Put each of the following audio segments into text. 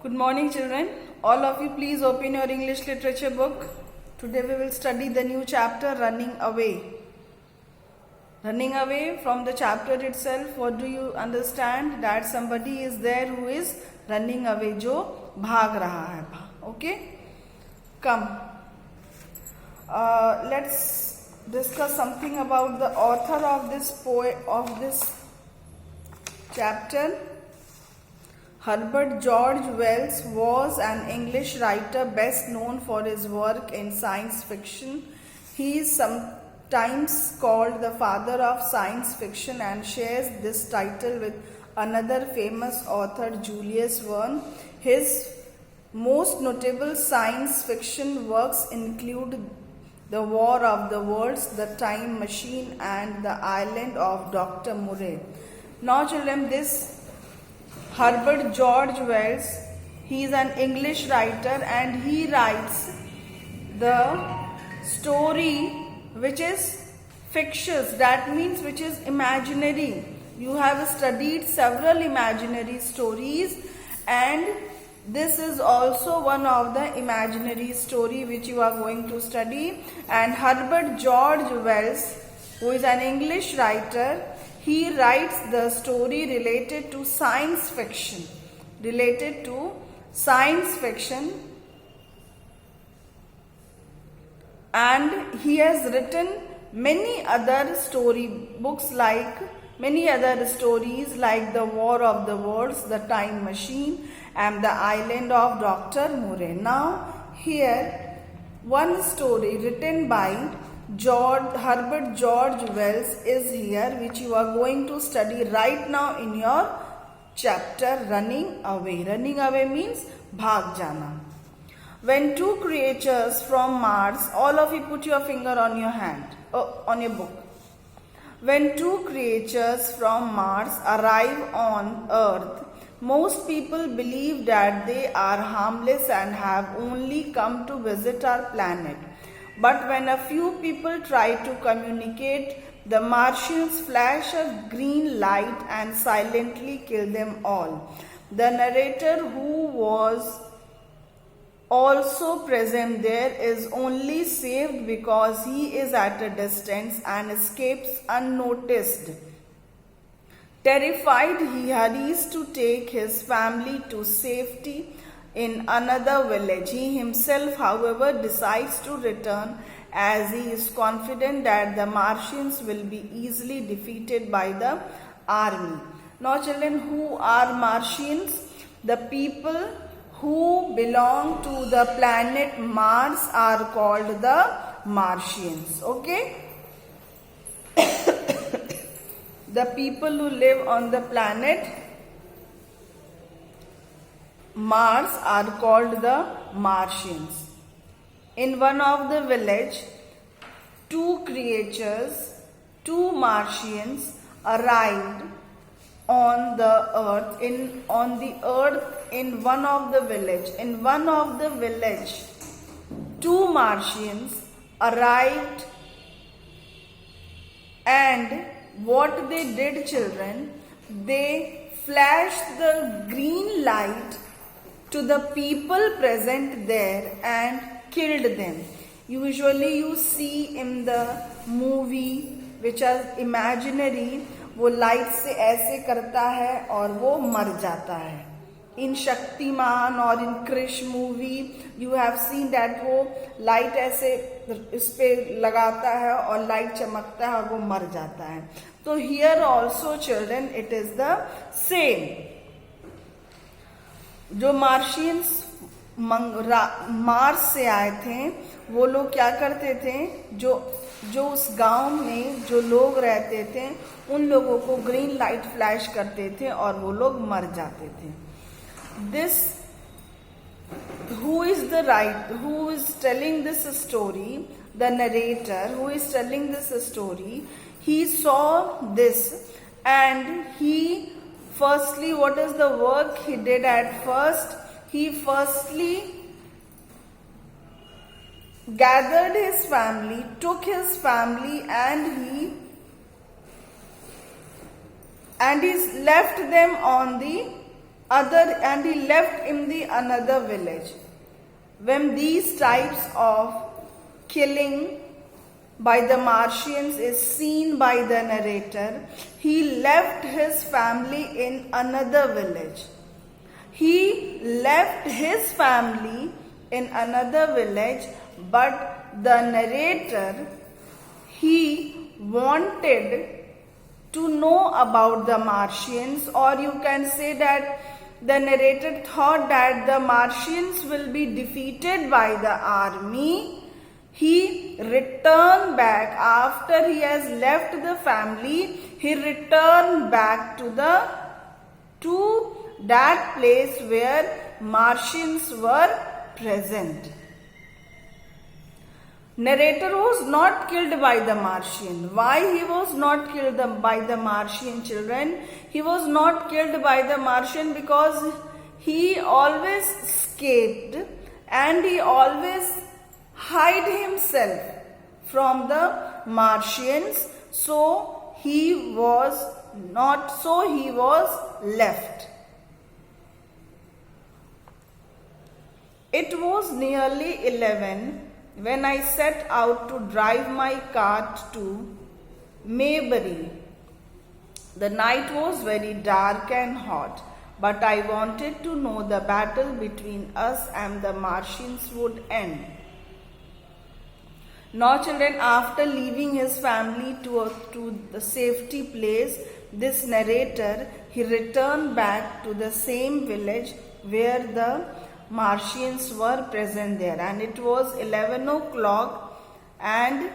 Good morning, children. All of you, please open your English literature book. Today we will study the new chapter, Running Away. Running away from the chapter itself, what do you understand? That somebody is there who is running away, जो भाग रहा है. Okay? Come. Let's discuss something about the author of this chapter. Herbert George Wells was an English writer best known for his work in science fiction. He is sometimes called the father of science fiction and shares this title with another famous author, Julius Verne. His most notable science fiction works include The War of the Worlds, The Time Machine, and The Island of Dr. Moreau. Now, children, this Herbert George Wells, he is an English writer and he writes the story which is fictitious, that means which is imaginary. You have studied several imaginary stories and this is also one of the imaginary story which you are going to study. And Herbert George Wells, who is an English writer, he writes the story related to science fiction. And he has written many other storybooks like The War of the Worlds, The Time Machine, and The Island of Dr. Moreau. Now here one story written by Herbert George Wells is here, which you are going to study right now in your chapter Running Away. Running away means bhag jana. When two creatures from Mars, all of you put your finger on your hand, on your book. When two creatures from Mars arrive on Earth, most people believe that they are harmless and have only come to visit our planet. But when a few people try to communicate, the Martians flash a green light and silently kill them all. The narrator, who was also present there, is only saved because he is at a distance and escapes unnoticed. Terrified, he hurries to take his family to safety in another village. He himself, however, decides to return as he is confident that the Martians will be easily defeated by the army. Now, children, who are Martians? The people who belong to the planet Mars are called the Martians. Okay? The people who live on the planet Mars are called the Martians. In one of the village, two Martians arrived on the earth. In one of the village, two Martians arrived, and what they did, children, they flashed the green light to the people present there and killed them. Usually you see in the movie which are imaginary, वो light से ऐसे करता है और वो मर जाता है. In शक्तिमान और in Krrish movie you have seen that वो लाइट ऐसे इस पे लगाता है और लाइट चमकता है और वो मर जाता है. तो here also, children, it is the same. जो मार्शियंस मार्स से आए थे, वो लोग क्या करते थे, जो उस गांव में जो लोग रहते थे उन लोगों को ग्रीन लाइट फ्लैश करते थे और वो लोग मर जाते थे. Who is telling this story? The narrator who is telling this story, he saw this and he firstly, what is the work he did at first? He firstly gathered his family, took his family, and he left them on the and he left in the another village. When these types of killing by the Martians is seen by the narrator, he left his family in another village. He left his family in another village, but the narrator, he wanted to know about the Martians, or you can say that the narrator thought that the Martians will be defeated by the army. He returned back after he has left the family. He returned back to that place where Martians were present. Narrator was not killed by the Martian. Why he was not killed by the Martian, children? He was not killed by the Martian because he always escaped and he always hid himself from the Martians. So he was left. It was nearly 11 when I set out to drive my cart to Maybury. The night was very dark and hot, but I wanted to know the battle between us and the Martians would end. Now, children, after leaving his family to the safety place, this narrator, he returned back to the same village where the Martians were present there, and it was 11 o'clock, and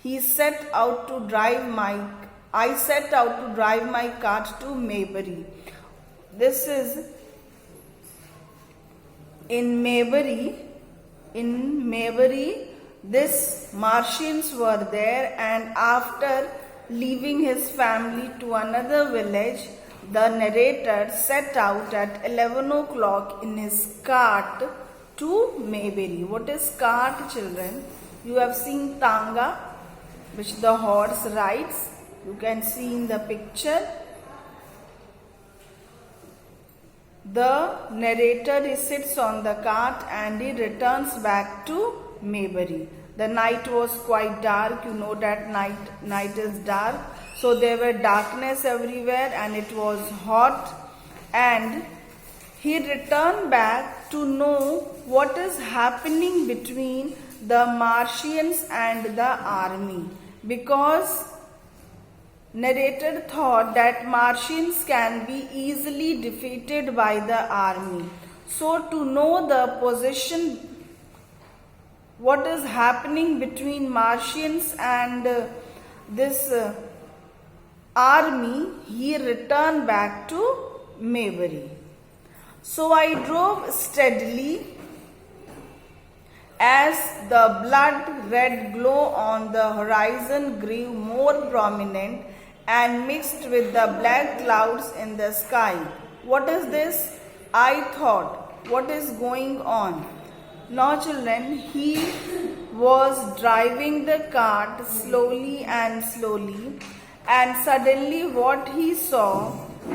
I set out to drive my cart to Maybury. This is in Maybury. In Maybury, these Martians were there, and after leaving his family to another village, the narrator set out at 11 o'clock in his cart to Maybury. What is cart, children? You have seen tanga, which the horse rides. You can see in the picture. The narrator sits on the cart and he returns back to Maybury. The night was quite dark. You know that night is dark. So there were darkness everywhere and it was hot, and he returned back to know what is happening between the Martians and the army, because narrator thought that Martians can be easily defeated by the army. So to know the position, what is happening between Martians and this army, he returned back to Maybury. So I drove steadily as the blood red glow on the horizon grew more prominent and mixed with the black clouds in the sky. What is this? I thought, what is going on? Now, children, he was driving the cart slowly, and suddenly what he saw,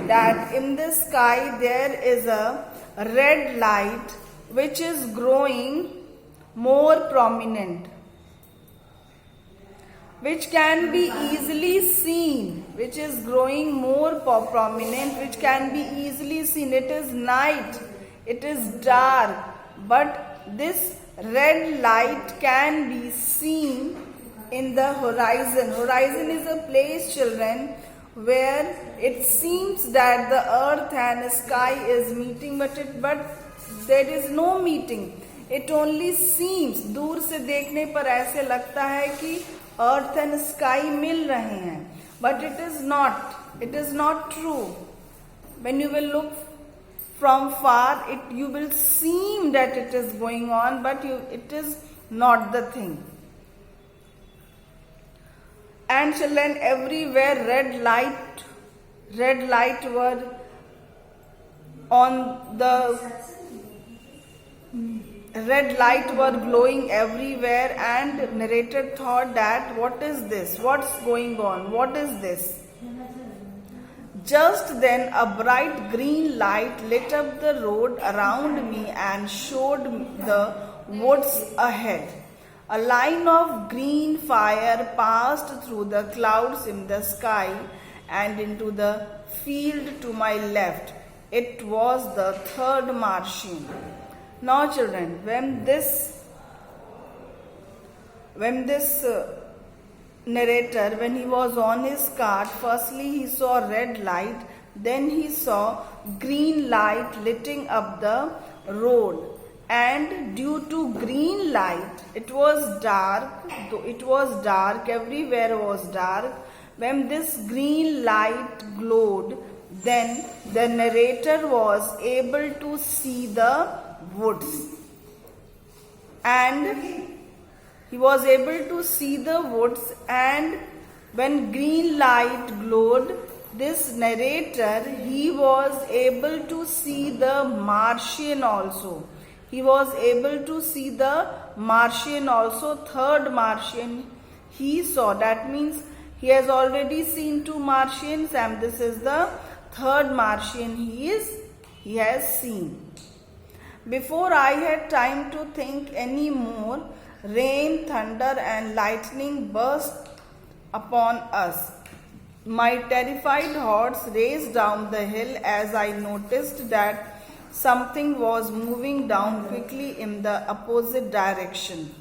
that in the sky there is a red light which is growing more prominent, which can be easily seen, which is growing more prominent, which can be easily seen. It is night, it is dark, but this red light can be seen in the horizon. Horizon is a place, children, where it seems that the earth and sky is meeting, but there is no meeting. It only seems, दूर से देखने पर ऐसे लगता है कि earth and sky मिल रहे हैं, but it is not true. When you will look from far, you will seem that it is going on, but it is not the thing. And children, everywhere red light were on the red light were glowing everywhere, and narrator thought that what is this? What's going on? What is this? Just then a bright green light lit up the road around me and showed the woods ahead. A line of green fire passed through the clouds in the sky and into the field to my left. It was the third Martian. Now children, when this narrator, when he was on his cart, firstly he saw red light, then he saw green light lighting up the road, and due to green light it was dark, everywhere was dark. When this green light glowed, then the narrator was able to see the woods, and he was able to see the woods, and when green light glowed, this narrator, he was able to see the Martian also. He was able to see the Martian also, third Martian he saw. That means he has already seen two Martians, and this is the third Martian he has seen. Before I had time to think any more, rain, thunder and lightning burst upon us. My terrified horse raced down the hill as I noticed that something was moving down quickly in the opposite direction.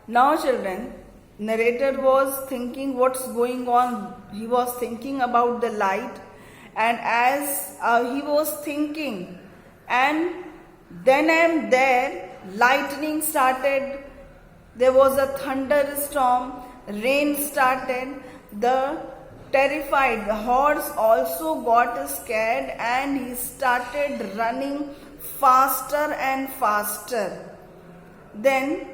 Now children, narrator was thinking what's going on. He was thinking about the light, and as he was thinking, and then and there lightning started, there was a thunderstorm, rain started, the horse also got scared and he started running faster and faster. Then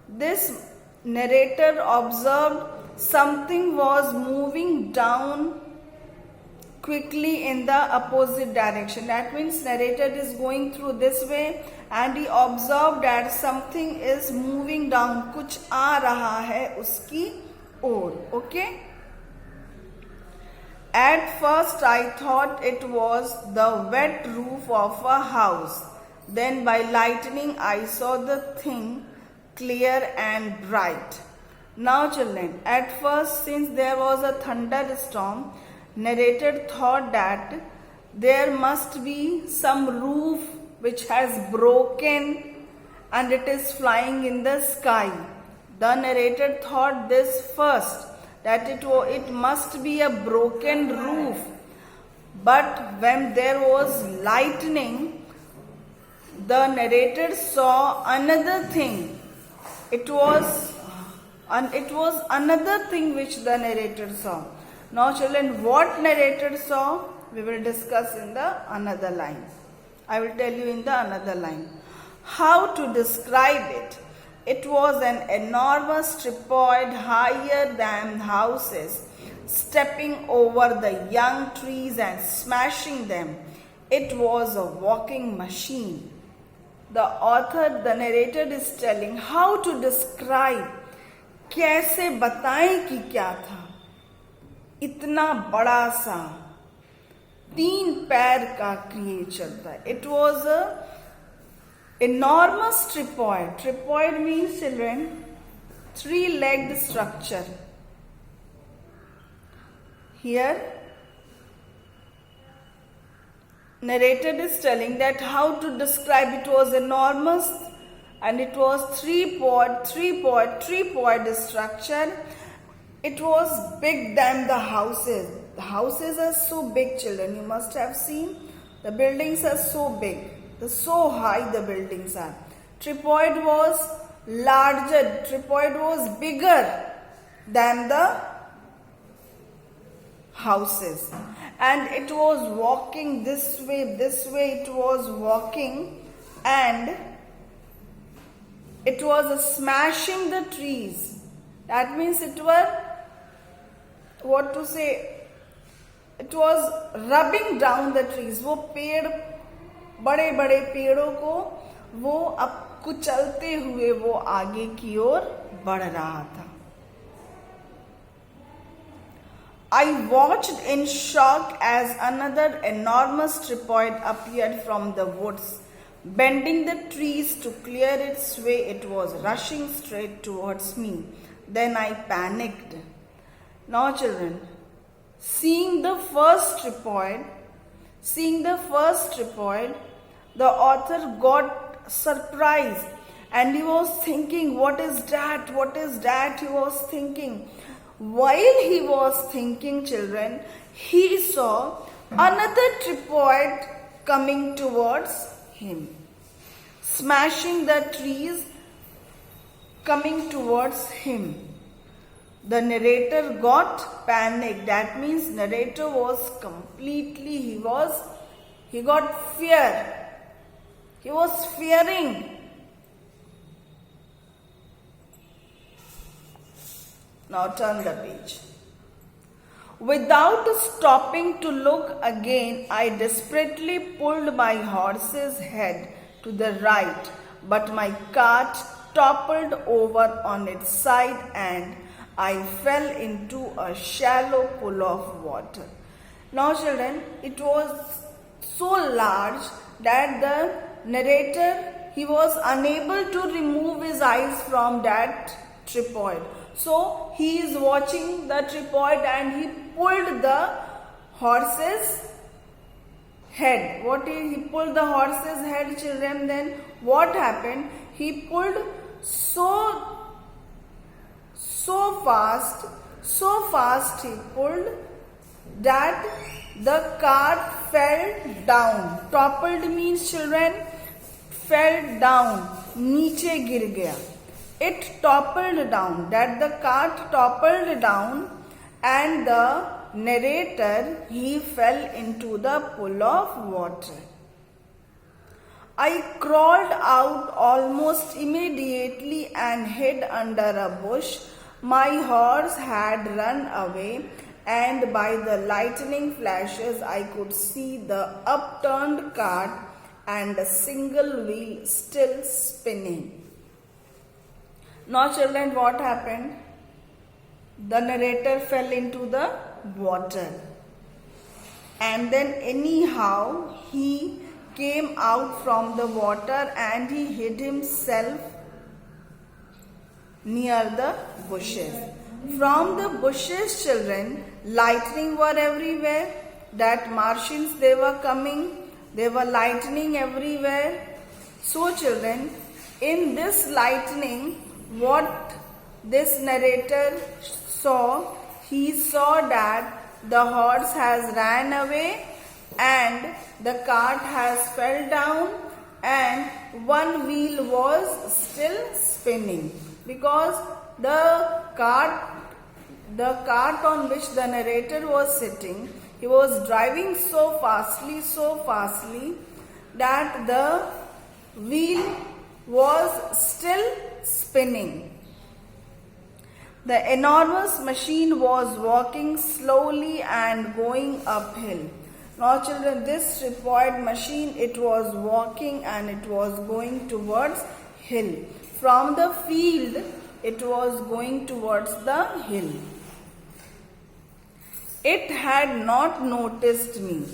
this narrator observed something was moving down quickly in the opposite direction. That means narrator is going through this way and he observed that something is moving down. कुछ आ रहा है उसकी ओर. Okay? At first I thought it was the wet roof of a house. Then by lightning I saw the thing clear and bright. Now children, at first since there was a thunderstorm, narrator thought that there must be some roof which has broken and it is flying in the sky. The narrator thought this first, that it must be a broken roof. But when there was lightning, the narrator saw another thing. It was another thing which the narrator saw. Now children, what narrator saw, we will discuss in the another line. I will tell you in the another line. How to describe it? It was an enormous tripod higher than houses, stepping over the young trees and smashing them. It was a walking machine. The narrator is telling how to describe, कैसे बताएं कि क्या था. इतना बड़ा सा 3 पैर का क्रिएचर था. It was a enormous tripod. Tripod means children 3-legged structure. Here narrator is telling that how to describe. It was enormous and it was tripod structure. It was big than the houses. The houses are so big, children. You must have seen. The buildings are so big. So high the buildings are. Tripod was larger. Tripod was bigger than the houses. And it was walking this way. It was walking, and it was smashing the trees. That means it was rubbing down the trees. वो पेड़, बड़े बड़े पेड़ों को वो अब कुचलते हुए वो आगे की ओर बढ़ रहा था. I watched in shock as another enormous tripod appeared from the woods. Bending the trees to clear its way, it was rushing straight towards me. Then I panicked. Now, children, seeing the first tripod, the author got surprised and he was thinking, what is that? What is that? He was thinking. While he was thinking, children, he saw another tripod coming towards him, smashing the trees coming towards him. The narrator got panicked. That means narrator was completely, he got fear. He was fearing. Now turn the page. Without stopping to look again, I desperately pulled my horse's head to the right, but my cart toppled over on its side and I fell into a shallow pool of water. Now, children, it was so large that the narrator, he was unable to remove his eyes from that tripod. So, he is watching the tripod and he pulled the horse's head. He pulled the horse's head, children. Then what happened? He pulled so fast he pulled that the cart fell down. Toppled means, children, fell down. Niche gir gaya. It toppled down. That the cart toppled down and the narrator, he fell into the pool of water. I crawled out almost immediately and hid under a bush. My horse had run away, and by the lightning flashes I could see the upturned cart and a single wheel still spinning. Now, children, what happened? The narrator fell into the water, and then anyhow he came out from the water and he hid himself near the bushes. From the bushes, children, lightning were everywhere. That Martians, they were coming. There were lightning everywhere. So, children, in this lightning, what this narrator saw, he saw that the horse has ran away and the cart has fell down and one wheel was still spinning, because the cart on which the narrator was sitting, he was driving so fastly that the wheel was still spinning. The enormous machine was walking slowly and going uphill. Now, children, this tripod machine, it was walking and it was going towards hill. From the field, it was going towards the hill. It had not noticed me.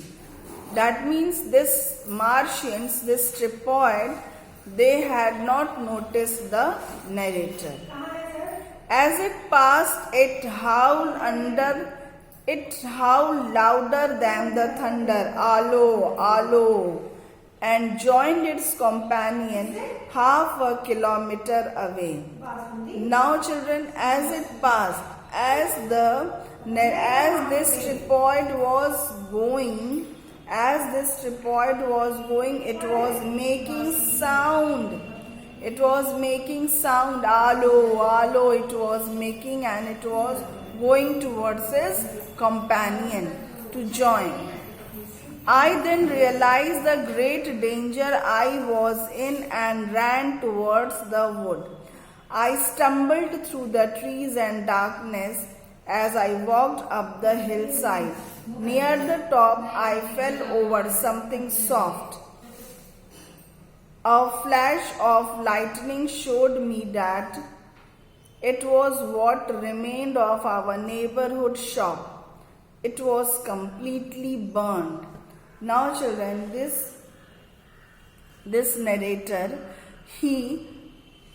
That means this Martians, this tripod, they had not noticed the narrator. As it passed, it howled louder than the thunder, "Alo, alo," and joined its companion half a kilometer away. Now, children, as it passed, as this tripod was going, it was making sound. It was making sound, "Alo, alo," it was making, and it was going towards his companion to join. I then realized the great danger I was in and ran towards the wood. I stumbled through the trees and darkness as I walked up the hillside. Near the top, I fell over something soft. A flash of lightning showed me that it was what remained of our neighborhood shop. it was completely burned. Now children, this narrator, he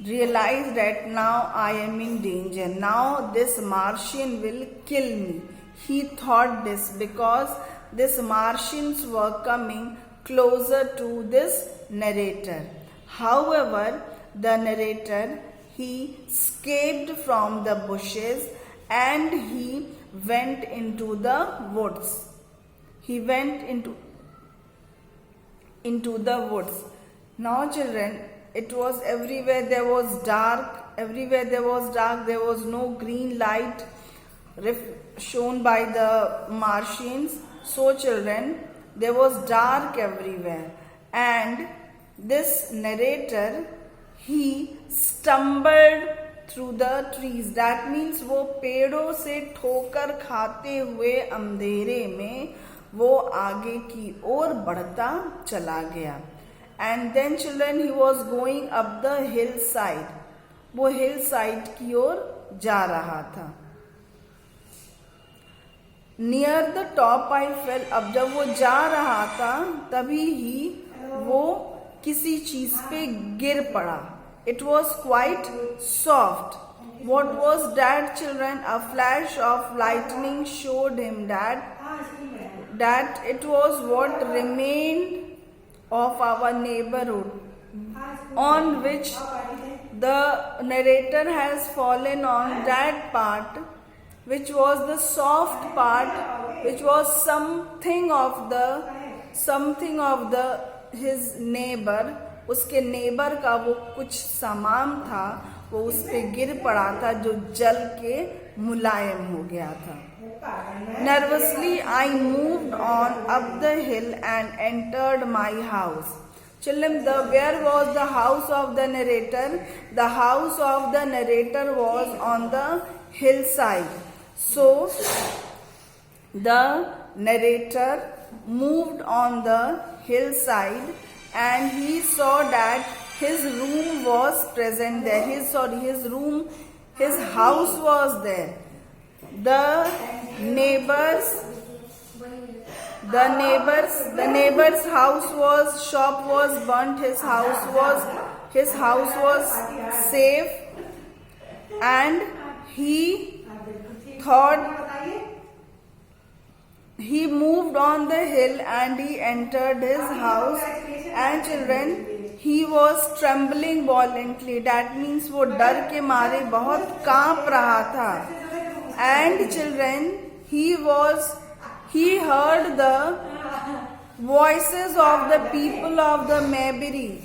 realized that now I am in danger. Now this Martian will kill me. He thought this because these Martians were coming closer to this narrator. However, the narrator, he escaped from the bushes and he went into the woods. He went into the woods. Now children, it was everywhere there was dark. Everywhere there was dark. There was no green light shown by the Martians. So children, there was dark everywhere. And this narrator, he stumbled through the trees. That means वो पेड़ों से ठोकर खाते हुए अंधेरे में वो आगे की ओर बढ़ता चला गया. And then children, he was going up the hillside. वो hillside की ओर जा रहा था. Near the top I fell. अब जब वो जा रहा था तभी ही वो किसी चीज पे गिर पड़ा. It was quite soft. What was that children? A flash of lightning showed him that it was what remained of our neighborhood, on which the narrator has fallen on that part, which was the soft part, which was something of the his neighbor. उसके neighbour का वो कुछ सामान था, वो उस पे गिर पड़ा था जो जल के मुलायम हो गया था. Nervously I moved on up the hill and entered my house. Children, where was the house of the narrator? The house of the narrator was on the hillside. So the narrator moved on the hillside and he saw that his room was present there. His house was there. The neighbor's shop was burnt. His house was safe, and he thought. He moved on the hill and he entered his house. And children, he was trembling violently. That means वो डर के मारे बहुत कांप रहा था. And children, he heard the voices of the people of the Mayberry.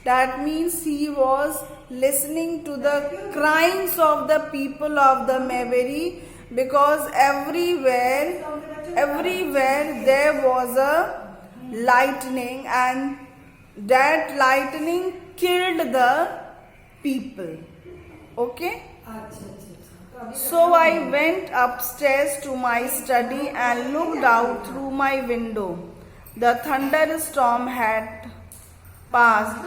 That means he was listening to the cries of the people of the Mayberry, because everywhere there was a lightning, and that lightning killed the people. Okay? So I went upstairs to my study and looked out through my window. The thunderstorm had passed.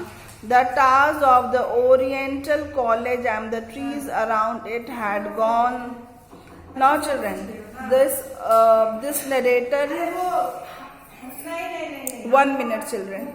The towers of the Oriental College and the trees around it had gone. Now children, this narrator, 1 minute children.